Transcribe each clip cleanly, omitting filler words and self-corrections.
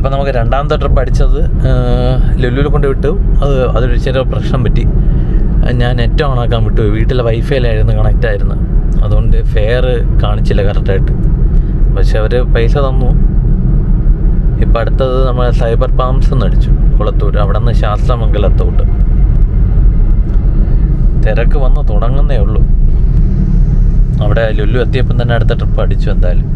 അപ്പോൾ നമുക്ക് രണ്ടാമത്തെ ട്രിപ്പ് അടിച്ചത് ലുലുവിൽ കൊണ്ട് വിട്ടു. അതൊരു ചെറിയ പ്രശ്നം പറ്റി. ഞാൻ നെറ്റ് ഓണാക്കാൻ വിട്ടു. വീട്ടിലെ വൈഫൈയിലായിരുന്നു കണക്റ്റ് ആയിരുന്നു. അതുകൊണ്ട് ഫെയർ കാണിച്ചില്ല കറക്റ്റായിട്ട്. പക്ഷെ അവർ പൈസ തന്നു. ഇപ്പം അടുത്തത് നമ്മൾ സൈബർ പാംസ് എന്ന് അടിച്ചു കുളത്തൂർ. അവിടെ നിന്ന് ശാസ്ത്രമംഗലത്തോട്ട്. തിരക്ക് വന്ന് തുടങ്ങുന്നേ ഉള്ളൂ. അവിടെ ലുലു എത്തിയപ്പം തന്നെ അടുത്ത ട്രിപ്പ് അടിച്ചു എന്തായാലും.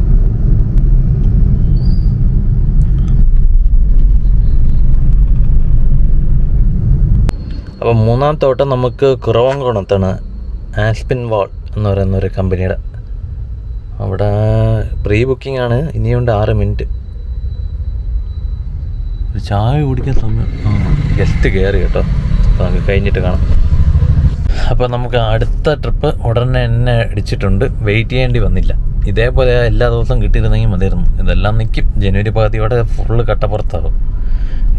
അപ്പം മൂന്നാമത്തെ ഓട്ടം നമുക്ക് കുറവംകുളത്താണ്. ആസ്പിൻ വാൾ എന്ന് പറയുന്നൊരു കമ്പനിയുടെ. അവിടെ പ്രീ ബുക്കിംഗ് ആണ്. ഇനിയുണ്ട് 6 മിനിറ്റ്. ഒരു ചായ കുടിക്കാൻ സമയം. ഗസ്റ്റ് കയറി കേട്ടോ. അപ്പോൾ നമുക്ക് കഴിഞ്ഞിട്ട് കാണാം. അപ്പോൾ നമുക്ക് അടുത്ത ട്രിപ്പ് ഉടനെ തന്നെ അടിച്ചിട്ടുണ്ട്. വെയിറ്റ് ചെയ്യേണ്ടി വന്നില്ല. ഇതേപോലെ എല്ലാ ദിവസവും കിട്ടിയിരുന്നെങ്കിൽ മതിയായിരുന്നു. ഇതെല്ലാം നിൽക്കും. ജനുവരി പകുതിയോടെ ഫുള്ള് കട്ടപ്പുറത്താകും.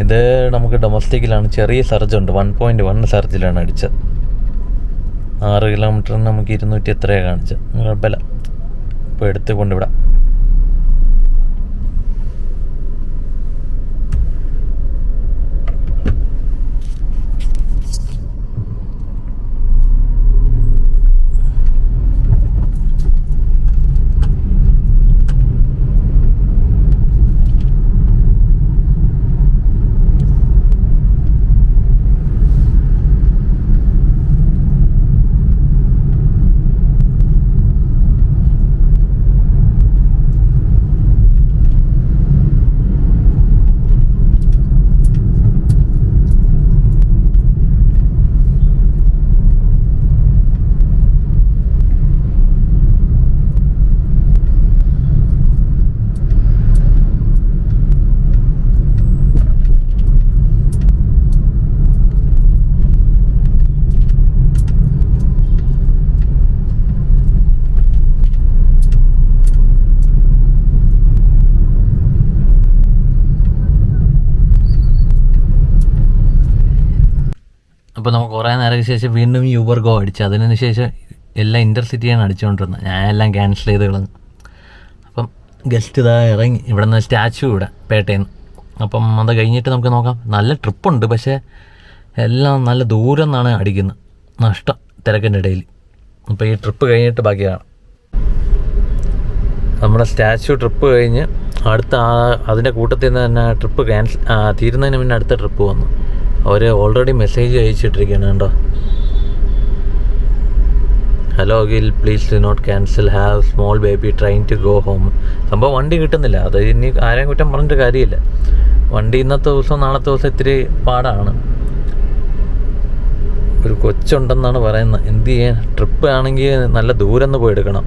ഇത് നമുക്ക് ഡൊമസ്റ്റിക്കിലാണ്. ചെറിയ സർജ് ഉണ്ട്. 1.1 സർജിലാണ് അടിച്ചത്. 6 കിലോമീറ്ററിന് നമുക്ക് 200 എത്രയാണ് കാണിച്ചത്. കുഴപ്പമില്ല. ഇപ്പോൾ എടുത്ത് കൊണ്ടുവിടാം. അപ്പോൾ നമുക്ക് കുറേ നേരത്തിന് ശേഷം വീണ്ടും യൂബർ ഗോ അടിച്ചു. അതിന് ശേഷം എല്ലാം ഇൻ്റർസിറ്റിയാണ് അടിച്ചുകൊണ്ടിരുന്നത്. ഞാൻ എല്ലാം ക്യാൻസൽ ചെയ്ത് കളഞ്ഞു. അപ്പം ഗസ്റ്റ് ഇതാ ഇറങ്ങി. ഇവിടെ നിന്ന് സ്റ്റാച്ചു ഇവിടെ പേട്ടയിൽ നിന്ന്. അപ്പം അത് കഴിഞ്ഞിട്ട് നമുക്ക് നോക്കാം. നല്ല ട്രിപ്പുണ്ട്. പക്ഷേ എല്ലാം നല്ല ദൂരം നിന്നാണ് അടിക്കുന്നത്. നഷ്ടം തിരക്കിൻ്റെ ഇടയിൽ. അപ്പോൾ ഈ ട്രിപ്പ് കഴിഞ്ഞിട്ട് ബാക്കി കാണാം. നമ്മുടെ സ്റ്റാച്ചു ട്രിപ്പ് കഴിഞ്ഞ് അടുത്ത അതിൻ്റെ കൂട്ടത്തിൽ നിന്ന് തന്നെ ട്രിപ്പ് തീരുന്നതിന് മുന്നേ അടുത്ത ട്രിപ്പ് വന്നു. അവർ ഓൾറെഡി മെസ്സേജ് അയച്ചിട്ടിരിക്കുകയാണ് കേട്ടോ. Hello Akhil, please do not cancel, have small baby trying to go home. സംഭവം വണ്ടി കിട്ടുന്നില്ല. അത് ഇനി ആരെയും കുറ്റം പറഞ്ഞിട്ട് കാര്യമില്ല. വണ്ടി ഇന്നത്തെ ദിവസം നാളത്തെ ദിവസം ഇത്തിരി പാടാണ്. ഒരു കൊച്ചുണ്ടെന്നാണ് പറയുന്നത്. എന്ത് ചെയ്യാൻ? ട്രിപ്പ് ആണെങ്കിൽ നല്ല ദൂരം നിന്ന് പോയി എടുക്കണം.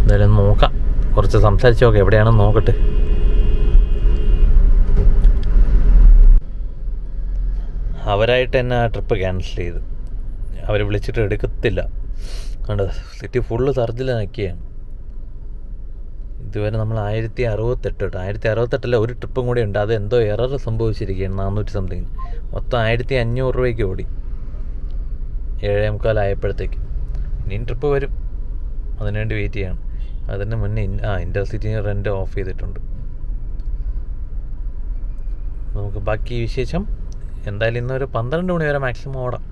എന്തായാലും നോക്കാം. കുറച്ച് സംസാരിച്ച് നോക്കാം. എവിടെയാണെന്ന് നോക്കട്ടെ. അവരായിട്ട് തന്നെ ആ ട്രിപ്പ് ക്യാൻസൽ ചെയ്ത്. അവർ വിളിച്ചിട്ട് എടുക്കത്തില്ല. കണ്ടോ, സിറ്റി ഫുള്ള് സർജിൽ നിൽക്കുകയാണ്. ഇതുവരെ നമ്മൾ 1068 കേട്ടോ. 1068 ഒരു ട്രിപ്പും കൂടി ഉണ്ട്. അത് എന്തോ എറർ സംഭവിച്ചിരിക്കുകയാണ്. 400 സംതിങ്. മൊത്തം 1500 രൂപയ്ക്ക് ഓടി. 7:45 ആയപ്പോഴത്തേക്ക്. ഇനിയും ട്രിപ്പ് വരും. അതിനുവേണ്ടി വെയിറ്റ് ചെയ്യണം. അതിന് മുന്നേ ഇൻ്റർസിറ്റി റെൻ്റ് ഓഫ് ചെയ്തിട്ടുണ്ട്. നമുക്ക് ബാക്കി വിശേഷം എന്തായാലും ഇന്നൊരു 12 മണി വരെ മാക്സിമം ഓടാം.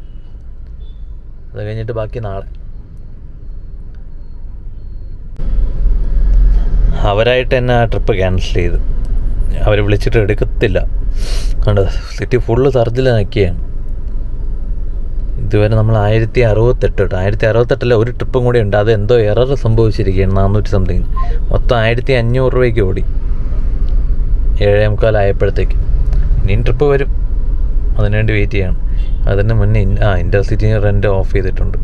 അത് കഴിഞ്ഞിട്ട് ബാക്കി നാളെ. അവരായിട്ട് തന്നെ ആ ട്രിപ്പ് ക്യാൻസൽ ചെയ്ത്. അവർ വിളിച്ചിട്ട് എടുക്കത്തില്ല. കണ്ടോ, സിറ്റി ഫുള്ള് സർജിൽ നിൽക്കുകയാണ്. ഇതുവരെ നമ്മൾ 1068 കേട്ടോ. 1068 ഒരു ട്രിപ്പും കൂടി ഉണ്ട്. അത് എന്തോ എറർ സംഭവിച്ചിരിക്കുകയാണ്. 400 സംതിങ്. മൊത്തം 1500 രൂപയ്ക്ക് ഓടി. 7:45 ആയപ്പോഴത്തേക്ക്. ഇനിയും ട്രിപ്പ് വരും. അതിനുവേണ്ടി വെയിറ്റ് ചെയ്യണം. അതിന് മുന്നേ ഇൻ്റർസിറ്റി റെൻ്റ് ഓഫ് ചെയ്തിട്ടുണ്ട്.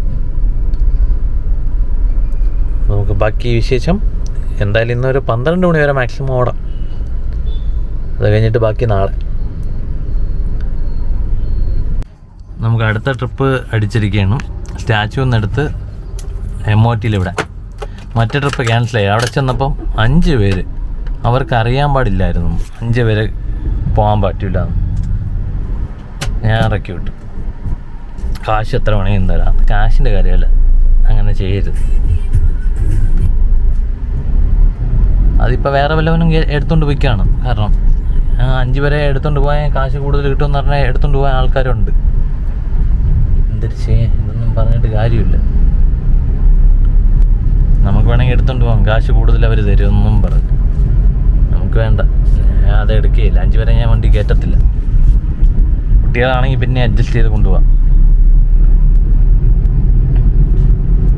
നമുക്ക് ബാക്കി വിശേഷം എന്തായാലും ഇന്നൊരു 12 മണി വരെ മാക്സിമം ഓടാം. അത് കഴിഞ്ഞിട്ട് ബാക്കി നാളെ. നമുക്ക് അടുത്ത ട്രിപ്പ് അടിച്ചിരിക്കുകയാണ്. സ്റ്റാച്ചു ഒന്നെടുത്ത് MOTയിൽ ഇവിടെ. മറ്റേ ട്രിപ്പ് ക്യാൻസലായി. അവിടെ ചെന്നപ്പം 5 പേര്. അവർക്ക് അറിയാൻ പാടില്ലായിരുന്നു 5 പേര് പോകാൻ പറ്റില്ല. ഞാൻ ഇറക്കി വിട്ടു. കാശ് എത്ര വേണമെങ്കിലും തരാം. കാശിൻ്റെ കാര്യമല്ല, അങ്ങനെ ചെയ്യരുത്. അതിപ്പോൾ വേറെ വല്ലവനും എടുത്തുകൊണ്ട് പോയിക്കാണ്. കാരണം 5 വരെ എടുത്തുകൊണ്ട് പോയാൽ കാശ് കൂടുതൽ കിട്ടുമെന്ന് പറഞ്ഞാൽ എടുത്തുകൊണ്ട് പോയ ആൾക്കാരുണ്ട്. എന്തൊരു ഇതൊന്നും പറഞ്ഞിട്ട് കാര്യമില്ല. നമുക്ക് വേണമെങ്കിൽ എടുത്തുകൊണ്ട് പോകാം, കാശ് കൂടുതൽ അവർ തരുമെന്നും പറഞ്ഞു. നമുക്ക് വേണ്ട, ഞാൻ അത് എടുക്കുകയില്ല. 5 വരെ ഞാൻ വണ്ടി കയറ്റത്തില്ല. കുട്ടികളാണെങ്കിൽ പിന്നെ അഡ്ജസ്റ്റ് ചെയ്ത് കൊണ്ടുപോകാം.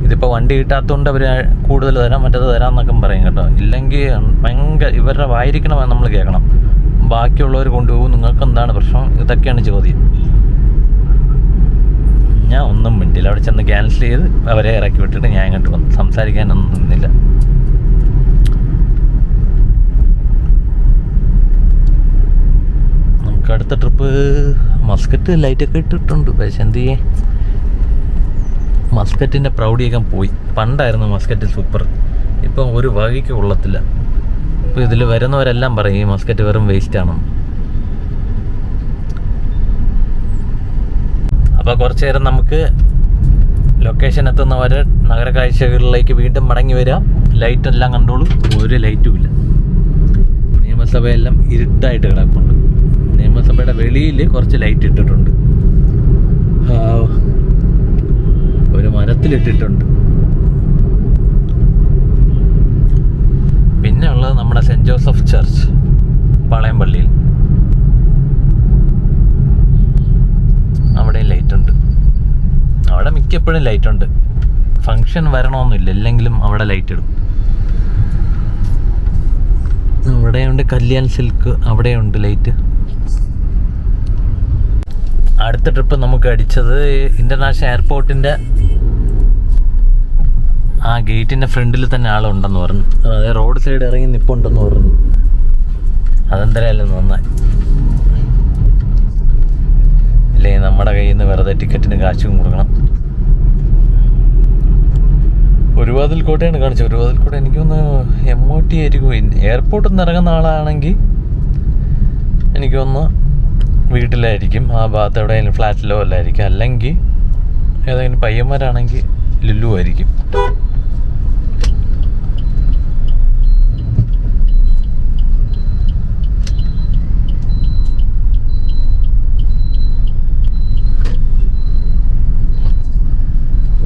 ഇതിപ്പോൾ വണ്ടി കിട്ടാത്തതുകൊണ്ട് അവർ കൂടുതൽ തരാം, മറ്റേത് തരാമെന്നൊക്കെ പറയും കേട്ടോ. ഇല്ലെങ്കിൽ ഭയങ്കര ഇവരുടെ വായിരിക്കണമെന്ന് നമ്മൾ കേൾക്കണം. ബാക്കിയുള്ളവർ കൊണ്ടുപോകും, നിങ്ങൾക്ക് എന്താണ് പ്രശ്നം, ഇതൊക്കെയാണ് ചോദ്യം. ഞാൻ ഒന്നും മിണ്ടില്ല. അവിടെ ചെന്ന് ക്യാൻസൽ ചെയ്ത് അവരെ ഇറക്കി വിട്ടിട്ട് ഞാൻ ഇങ്ങോട്ട് വന്നു. സംസാരിക്കാനൊന്നും നിന്നില്ല. നമുക്ക് അടുത്ത ട്രിപ്പ് മസ്കറ്റ് ലൈറ്റൊക്കെ ഇട്ടിട്ടുണ്ട്. പക്ഷെ എന്ത് ചെയ്യേ, മസ്കറ്റിൻ്റെ പ്രൗഢിയൊക്കെ പോയി. പണ്ടായിരുന്നു മസ്കറ്റ് സൂപ്പർ, ഇപ്പം ഒരു വകയ്ക്ക് കൊള്ളത്തില്ല. ഇപ്പോൾ ഇതിൽ വരുന്നവരെല്ലാം പറയും ഈ മസ്കറ്റ് വെറും വേസ്റ്റ് ആണെന്ന്. അപ്പോൾ കുറച്ച് നേരം നമുക്ക് ലൊക്കേഷൻ എത്തുന്നവരെ നഗര കാഴ്ചകളിലേക്ക് വീണ്ടും മടങ്ങി വരാം. ലൈറ്റെല്ലാം കണ്ടോളൂ, ഒരു ലൈറ്റും ഇല്ല. നിയമസഭയെല്ലാം ഇരുട്ടായിട്ട് കിടപ്പുണ്ട്. നിയമസഭയുടെ വെളിയിൽ കുറച്ച് ലൈറ്റ് ഇട്ടിട്ടുണ്ട്, ഒരു മരത്തിലിട്ടിട്ടുണ്ട്. പിന്നെ ഉള്ളത് നമ്മുടെ സെൻറ്റ് ജോസഫ് ചർച്ച് പാളയം പള്ളിയിൽ, അവിടെയും ലൈറ്റുണ്ട്. അവിടെ മിക്കപ്പോഴും ലൈറ്റുണ്ട്. ഫങ്ഷൻ വരണമെന്നില്ല, ഇല്ലെങ്കിലും അവിടെ ലൈറ്റ് ഇടും. അവിടെയുണ്ട് കല്യാൺ സിൽക്ക്, അവിടെയുണ്ട് ലൈറ്റ്. അടുത്ത ട്രിപ്പ് നമുക്ക് അടിച്ചത് ഇൻ്റർനാഷണൽ എയർപോർട്ടിൻ്റെ ആ ഗേറ്റിൻ്റെ ഫ്രണ്ടിൽ തന്നെ ആളുണ്ടെന്ന് പറഞ്ഞു. അതായത് റോഡ് സൈഡ് ഇറങ്ങി നിൽപ്പുണ്ടെന്ന് പറഞ്ഞു. അതെന്തരായാലും നന്നായി. അല്ലേ നമ്മുടെ കയ്യിൽ നിന്ന് വെറുതെ ടിക്കറ്റിന് കാശും കൊടുക്കണം. ഒരുവാതിൽ കോട്ടയാണ് കാണിച്ചത്. ഒരുവാതിൽ കോട്ട എനിക്കൊന്ന് MOT ആയിരിക്കും. എയർപോർട്ടിൽ നിന്ന് ഇറങ്ങുന്ന ആളാണെങ്കിൽ എനിക്കൊന്ന് വീട്ടിലായിരിക്കും, ആ ഭാഗത്ത് എവിടെയെങ്കിലും ഫ്ലാറ്റിലോ അല്ലായിരിക്കും. അല്ലെങ്കിൽ ഏതെങ്കിലും പയ്യന്മാരാണെങ്കിൽ ലുലു ആയിരിക്കും.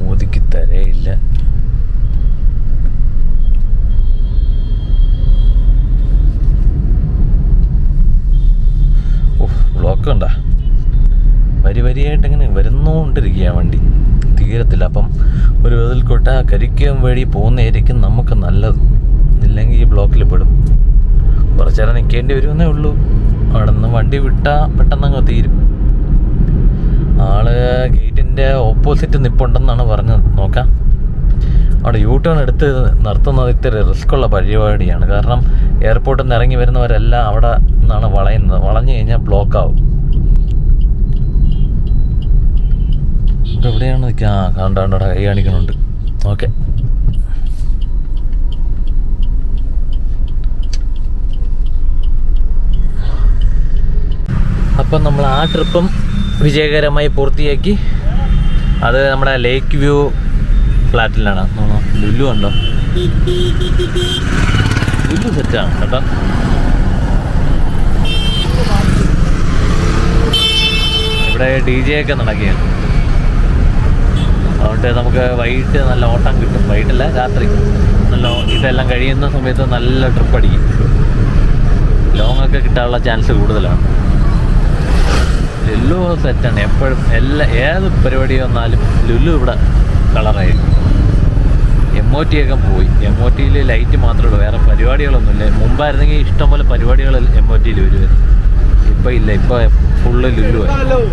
മോദിക്ക് തരയില്ല. ബ്ലോക്ക് ഉണ്ടാ, വരിയായിട്ട് ഇങ്ങനെ വരുന്നുകൊണ്ടിരിക്കുക, വണ്ടി തീരത്തില്ല. അപ്പം ഒരു വിധത്തിൽ കൊട്ട കരിക്കും വഴി പോകുന്നതായിരിക്കും നമുക്ക് നല്ലത്. ഇല്ലെങ്കിൽ ഈ ബ്ലോക്കിൽ പെടും. കുറച്ച് നേരം നിൽക്കേണ്ടി വരുമെന്നേ ഉള്ളൂ. അവിടെ നിന്ന് വണ്ടി വിട്ടാൽ പെട്ടെന്നങ്ങ് തീരും. ആള് ഗേറ്റിൻ്റെ ഓപ്പോസിറ്റ് നിൽപ്പുണ്ടെന്നാണ് പറഞ്ഞത്. നോക്കാം. അവിടെ യൂട്ടേൺ എടുത്ത് നിർത്തുന്നത് ഇത്തിരി റിസ്ക്കുള്ള പരിപാടിയാണ്. കാരണം എയർപോർട്ടിൽ നിന്ന് ഇറങ്ങി വരുന്നവരെല്ലാം അവിടെ നിന്നാണ് വളയുന്നത്. വളഞ്ഞു കഴിഞ്ഞാൽ ബ്ലോക്കാവും. എവിടെയാണ് നിൽക്കുക? കണ്ടവിടെ കൈ കാണിക്കുന്നുണ്ട്. ഓക്കെ, അപ്പം നമ്മൾ ആ ട്രിപ്പും വിജയകരമായി പൂർത്തിയാക്കി. അത് നമ്മുടെ ലേക്ക് വ്യൂ ഫ്ലാറ്റിലാണ്. ലുലു ഉണ്ടോ? ലുലു സെറ്റാണ് കേട്ടോ. ഇവിടെ DJ ഒക്കെ നടക്കുകയാണ്. അതുകൊണ്ട് നമുക്ക് വൈകിട്ട് നല്ല ഓട്ടം കിട്ടും. വൈകിട്ടല്ല, രാത്രി നല്ല ഇതെല്ലാം കഴിയുന്ന സമയത്ത് നല്ല ട്രിപ്പ് അടിക്കും. ലോങ് ഒക്കെ കിട്ടാനുള്ള ചാൻസ് കൂടുതലാണ്. ലുലു സെറ്റാണ് എപ്പോഴും. ഏത് പരിപാടി വന്നാലും ലുലു ഇവിടെ കളറായിരിക്കും. MOT ഒക്കെ പോയി. MOTയിൽ ലൈറ്റ് മാത്രമേ ഉള്ളൂ, വേറെ പരിപാടികളൊന്നുമില്ല. മുമ്പായിരുന്നെങ്കിൽ ഇഷ്ടംപോലെ പരിപാടികൾ MOTയിൽ വരുമായിരുന്നു. ഇപ്പം ഇല്ല, ഇപ്പം ഫുള്ള് ലുലു ആയി.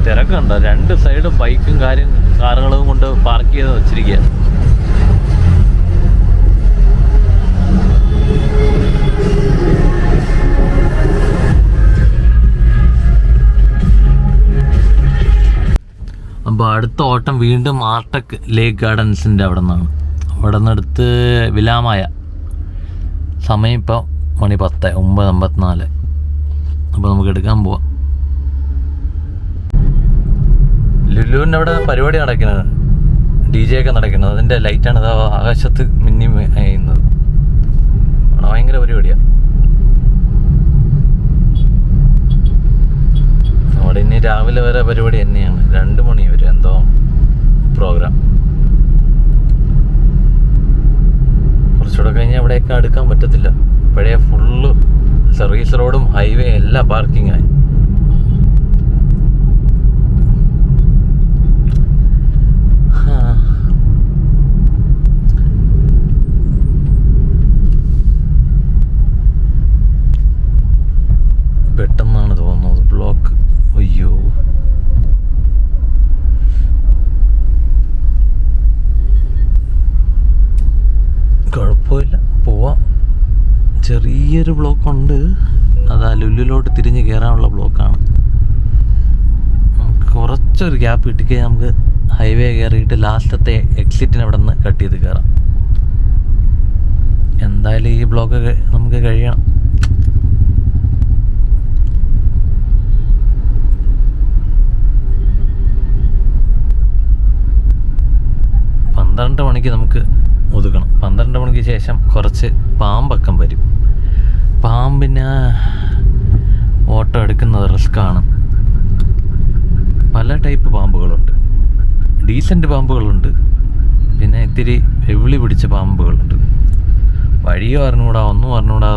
തിരക്കുണ്ടോ? 2 സൈഡും ബൈക്കും കാറുകളും കൊണ്ട് പാർക്ക് ചെയ്ത് വെച്ചിരിക്കുക. അപ്പോൾ അടുത്ത ഓട്ടം വീണ്ടും ആർടെക് ലേക്ക് ഗാർഡൻസിൻ്റെ അവിടെ നിന്നാണ്. അവിടെ നിന്നെടുത്ത് വിലാമായ. സമയം ഇപ്പോൾ മണി 10, 9:54. അപ്പോൾ നമുക്ക് എടുക്കാൻ പോവാം. ലുലുവിൻ്റെ അവിടെ പരിപാടി നടക്കുന്നത്. DJ ഒക്കെ നടക്കുന്നത്. അതിൻ്റെ ലൈറ്റാണ് ഇത് ആകാശത്ത് മിന്നി ചെയ്യുന്നത്. ഭയങ്കര പരിപാടിയാണ്. അവിടെ ഇനി രാവിലെ വരെ പരിപാടി തന്നെയാണ്. 2 മണി വരെ എന്തോ പ്രോഗ്രാം. കുറച്ചുകൂടെ കഴിഞ്ഞാൽ അവിടെയൊക്കെ അടുക്കാൻ പറ്റത്തില്ല. ഇപ്പോഴേ ഫുള്ള് സർവീസ് റോഡും ഹൈവേ എല്ലാം പാർക്കിംഗ് ആയി. പെട്ടെന്നാണ് തോന്നുന്നത് ബ്ലോക്ക്. അയ്യോ, കുഴപ്പമില്ല, പോവാം. ചെറിയൊരു ബ്ലോക്കുണ്ട്. അത് ആ ലുല്ലിലോട്ട് തിരിഞ്ഞ് കയറാനുള്ള ബ്ലോക്കാണ്. നമുക്ക് കുറച്ചൊരു ഗ്യാപ്പ് കിട്ടിക്കഴിഞ്ഞാൽ നമുക്ക് ഹൈവേ കയറിയിട്ട് ലാസ്റ്റത്തെ എക്സിറ്റിന് അവിടെ നിന്ന് കട്ട് ചെയ്ത് കയറാം. എന്തായാലും ഈ ബ്ലോക്ക് നമുക്ക് കഴിയണം. പന്ത്രണ്ട് മണിക്ക് നമുക്ക് ഒതുക്കണം. 12 മണിക്ക് ശേഷം കുറച്ച് പാമ്പക്കം വരും. പാമ്പിന് ഓട്ടം എടുക്കുന്നത് റിസ്ക്കാണ്. പല ടൈപ്പ് പാമ്പുകളുണ്ട്. ഡീസൻറ്റ് പാമ്പുകളുണ്ട്, പിന്നെ ഇത്തിരി എവിളി പിടിച്ച പാമ്പുകളുണ്ട്. വഴിയോ അറിഞ്ഞുകൂടാ, ഒന്നും അറിഞ്ഞുകൂടാ,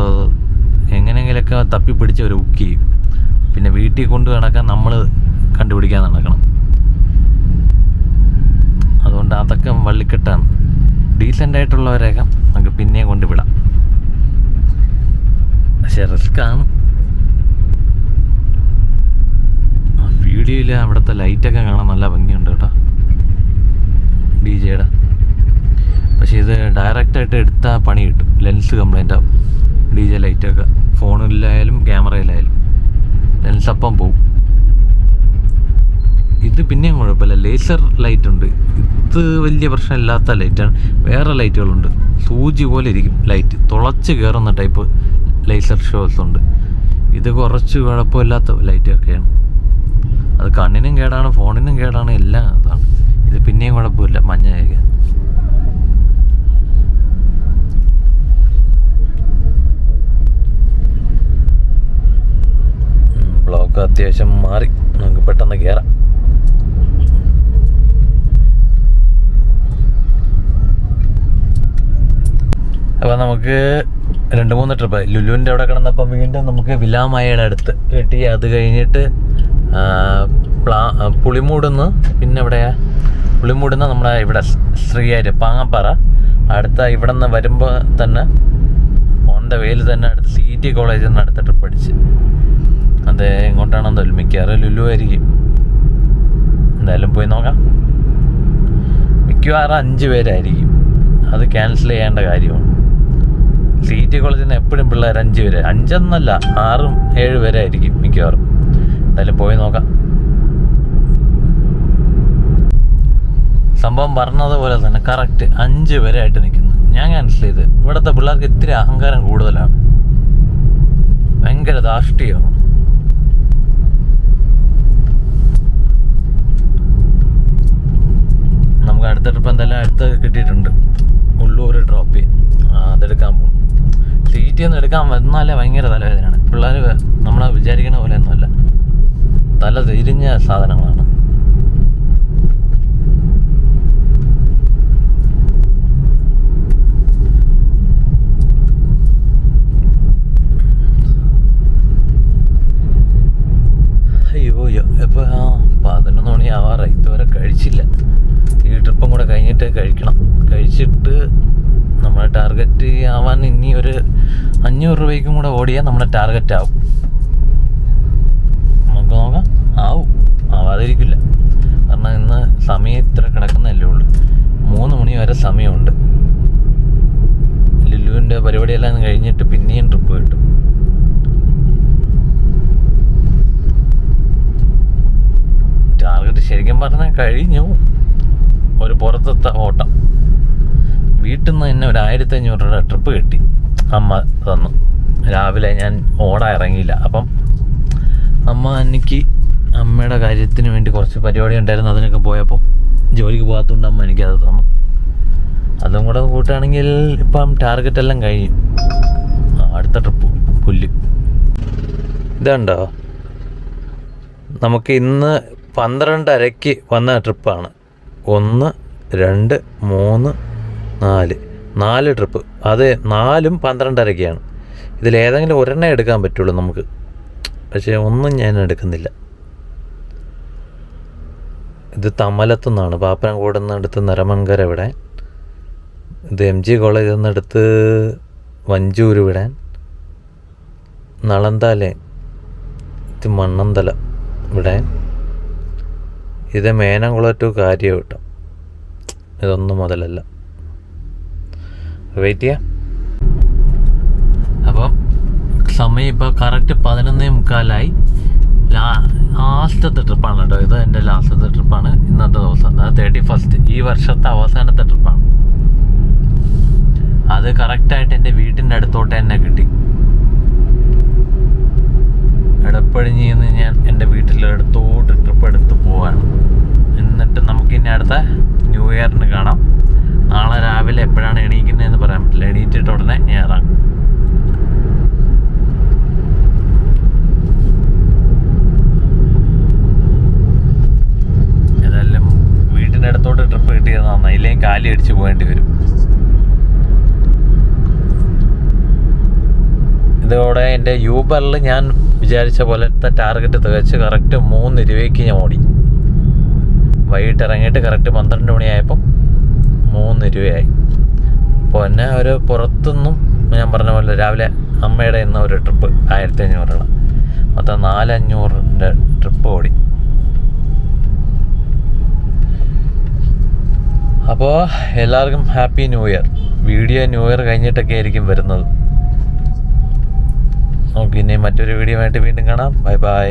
എങ്ങനെയെങ്കിലൊക്കെ തപ്പിപ്പിടിച്ച് ഒരു ബുക്ക് ചെയ്യും. പിന്നെ വീട്ടിൽ കൊണ്ട് നടക്കാൻ നമ്മൾ കണ്ടുപിടിക്കാൻ നടക്കണം. അതുകൊണ്ട് അതൊക്കെ വള്ളിക്കെട്ടാണ്. ഡീസൻ്റായിട്ടുള്ളവരെയൊക്കെ നമുക്ക് പിന്നെയും കൊണ്ടുവിടാം. പക്ഷെ റിസ്ക്കാണ്. വീഡിയോയിൽ അവിടുത്തെ ലൈറ്റൊക്കെ കാണാൻ നല്ല ഭംഗിയുണ്ട് കേട്ടോ, DJയുടെ. പക്ഷേ ഇത് ഡയറക്റ്റായിട്ട് എടുത്താൽ പണി കിട്ടും. ലെൻസ് കംപ്ലൈൻ്റ് ആവും. DJ ലൈറ്റൊക്കെ ഫോണിലായാലും ക്യാമറയിലായാലും ലെൻസ് അപ്പം പോവും. ഇത് പിന്നെയും കുഴപ്പമില്ല, ലേസർ ലൈറ്റ് ഉണ്ട്. ഇത് വലിയ പ്രശ്നമില്ലാത്ത ലൈറ്റാണ്. വേറെ ലൈറ്റുകളുണ്ട്, സൂചി പോലെ ഇരിക്കും ലൈറ്റ്, തുളച്ച് കയറുന്ന ടൈപ്പ് ലേസർ ഷോസ് ഉണ്ട്. ഇത് കുറച്ച് കുഴപ്പമില്ലാത്ത ലൈറ്റൊക്കെയാണ്. അത് കണ്ണിനും കേടാണ്, ഫോണിനും കേടാണ്, എല്ലാം അതാണ്. ഇത് പിന്നെയും കുഴപ്പമില്ല, മഞ്ഞ രേഖ. ബ്ലോക്ക് അത്യാവശ്യം മാറി, നമുക്ക് പെട്ടെന്ന് കയറാം. അപ്പോൾ നമുക്ക് 2-3 ട്രിപ്പ് ലുലുവിൻ്റെ അവിടെ കിടന്നപ്പം വീണ്ടും നമുക്ക് വിലാമയയുടെ അടുത്ത് കിട്ടി. അത് കഴിഞ്ഞിട്ട് പുളിമൂടുന്ന്, പിന്നെ എവിടെയാ പുളിമൂടുന്ന് നമ്മുടെ ഇവിടെ ശ്രീയാര് പാങ്ങപ്പാറ. അടുത്ത ഇവിടെ നിന്ന് വരുമ്പോൾ തന്നെ ഓൺ ദ വേയിൽ തന്നെ അടുത്ത് CT കോളേജിൽ നിന്ന് അടുത്ത ട്രിപ്പ് അടിച്ച്. അത് എങ്ങോട്ടാണെന്ന് തോന്നുന്നു, മിക്കവാറും ലുലു ആയിരിക്കും. എന്തായാലും പോയി നോക്കാം. മിക്കവാറും 5 പേരായിരിക്കും. അത് ക്യാൻസൽ ചെയ്യേണ്ട കാര്യമാണ്. CT കോളേജിൽ നിന്ന് എപ്പോഴും പിള്ളേർ 5 പേര്, 5 എന്നല്ല 6-7 പേരായിരിക്കും മിക്കവാറും. എന്തായാലും പോയി നോക്കാം. സംഭവം പറഞ്ഞതുപോലെ തന്നെ കറക്റ്റ് 5 പേരായിട്ട് നിൽക്കുന്നു. ഞാൻ ക്യാൻസൽ ചെയ്ത്. ഇവിടുത്തെ പിള്ളേർക്ക് ഇത്തിരി അഹങ്കാരം കൂടുതലാണ്, ഭയങ്കര ധാർഷ്ട്യമാണ്. നമുക്ക് അടുത്ത ട്രിപ്പ് എന്തായാലും അടുത്ത് കിട്ടിയിട്ടുണ്ട്, ഉള്ളൂർ ഡ്രോപ്പ് ചെയ്യും. അതെടുക്കാൻ പോകും. CT ഒന്നും എടുക്കാൻ വന്നാലേ ഭയങ്കര തലവേദനയാണ്. പിള്ളേർ നമ്മളെ വിചാരിക്കുന്ന പോലെ ഒന്നുമല്ല, തല തിരിഞ്ഞ സാധനങ്ങളാണ്. അയ്യോ, ഇപ്പോൾ 11 മണി ആവാറായി, ഇതുവരെ കഴിച്ചില്ല. ഈ ട്രിപ്പും കൂടെ കഴിഞ്ഞിട്ട് കഴിക്കണം. കഴിച്ചിട്ട് നമ്മുടെ ടാർഗറ്റ് ആവാൻ ഇനി ഒരു 500 രൂപയ്ക്കും കൂടെ ഓടിയാൽ നമ്മുടെ ടാർഗറ്റ് ആവും. നമുക്ക് നോക്കാം, ആവാതിരിക്കില്ല. കാരണം ഇന്ന് സമയം ഇത്ര കിടക്കുന്നതല്ലേ ഉള്ളൂ. 3 മണി വരെ സമയമുണ്ട്. ലുലുവിൻ്റെ പരിപാടിയെല്ലാം കഴിഞ്ഞിട്ട് പിന്നെയും ട്രിപ്പ് കിട്ടും. ടാർഗറ്റ് ശരിക്കും പറഞ്ഞാൽ കഴിഞ്ഞു. ഒരു പുറത്തത്തെ ഓട്ടം, വീട്ടിൽ നിന്ന് തന്നെ ഒരു 1500 രൂപ ട്രിപ്പ് കിട്ടി, അമ്മ തന്നു. രാവിലെ ഞാൻ ഓടാൻ ഇറങ്ങിയില്ല. അപ്പം അമ്മ എനിക്ക് അമ്മയുടെ കാര്യത്തിന് വേണ്ടി കുറച്ച് പരിപാടി ഉണ്ടായിരുന്നു, അതിനൊക്കെ പോയപ്പോൾ ജോലിക്ക് പോകാത്തതുകൊണ്ട് അമ്മ എനിക്കത് തന്നു. അതും കൂടെ കൂട്ടുകയാണെങ്കിൽ ഇപ്പം ടാർഗറ്റ് എല്ലാം കഴിയും. അടുത്ത ട്രിപ്പ് പുല്ല് ഇതുണ്ടോ. നമുക്ക് ഇന്ന് 12:30 വന്ന ട്രിപ്പാണ്. 1 2 3 4 ട്രിപ്പ്. അത് 4ഉം 12:30 ഇതിലേതെങ്കിലും ഒരെണ്ണേ എടുക്കാൻ പറ്റുള്ളൂ നമുക്ക്. പക്ഷേ ഒന്നും ഞാൻ എടുക്കുന്നില്ല. ഇത് തമലത്തു നിന്നാണ്, പാപ്പനംകോട് നിന്നെടുത്ത് നിറമൺകര വിടാൻ. ഇത് MG കോളേജിൽ നിന്നെടുത്ത് വഞ്ചൂർ വിടാൻ. നളന്താലേ ഇത് മണ്ണന്തല വിടാൻ. ഇത് മേനംകുളം ടു കാര്യം കിട്ടും. ഇതൊന്നും മുതലല്ല. വെയിറ്റ് ചെയ്യാം. അപ്പം സമയം ഇപ്പോൾ കറക്റ്റ് 11:45. ലാസ്റ്റത്തെ ട്രിപ്പാണ് കേട്ടോ ഇത്. എൻ്റെ ലാസ്റ്റത്തെ ട്രിപ്പാണ് ഇന്നത്തെ ദിവസം. 31st, ഈ വർഷത്തെ അവസാനത്തെ ട്രിപ്പാണ്. അത് കറക്റ്റായിട്ട് എൻ്റെ വീട്ടിൻ്റെ അടുത്തോട്ട് തന്നെ കിട്ടി. എടപ്പഴിഞ്ഞിൽ നിന്ന് ഞാൻ എൻ്റെ വീട്ടിലെ അടുത്തോട്ട് ട്രിപ്പ് എടുത്ത് പോവാണ്. എന്നിട്ട് നമുക്കിനി അടുത്ത ന്യൂ ഇയറിന് കാണാം. നാളെ രാവിലെ എപ്പോഴാണ് എണീക്കുന്നതെന്ന് പറയാൻ പറ്റില്ല. എണീറ്റിട്ട് ഉടനെ ഞാൻ ഇറങ്ങും. ഏതായാലും വീട്ടിൻ്റെ അടുത്തോട്ട് ട്രിപ്പ് കിട്ടിയത് നന്നായി. ഇല്ലെങ്കിൽ കാലി അടിച്ച് പോകേണ്ടി വരും. ഇതോടെ എൻ്റെ യൂബറിൽ ഞാൻ വിചാരിച്ച പോലത്തെ ടാർഗറ്റ് തികച്ച് കറക്റ്റ് 3 രൂപയ്ക്ക് ഞാൻ ഓടി. വൈകിട്ട് ഇറങ്ങിയിട്ട് കറക്റ്റ് 12 മണിയായപ്പം 3 രൂപയായി. അപ്പോൾ എന്നെ ഒരു പുറത്തുനിന്നും ഞാൻ പറഞ്ഞ പോലെ രാവിലെ അമ്മയുടെ ഇന്ന് ഒരു ട്രിപ്പ് 1500 മൊത്തം 4500 ട്രിപ്പ് ഓടി. അപ്പോൾ എല്ലാവർക്കും happy new year. Video new year കഴിഞ്ഞിട്ടൊക്കെ ആയിരിക്കും വരുന്നത്. നമുക്ക് ഇനി മറ്റൊരു വീഡിയോ ആയിട്ട് വീണ്ടും കാണാം. Bye bye.